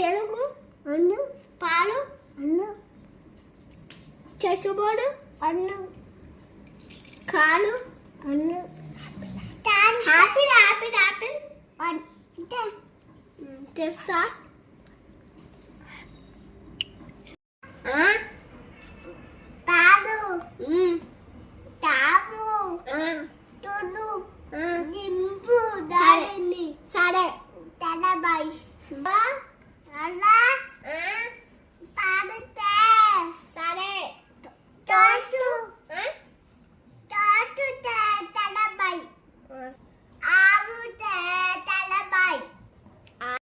పెరుగు అన్నం, పాలు అన్నం, చెట్టుబోడు అన్నం, కాలు అన్నం, ఆపిల్ ఆపిల్ ఆపిల్ తెస్తా. తాడు తాము తుడు దింపు దారిని సరే తలబాయి అలా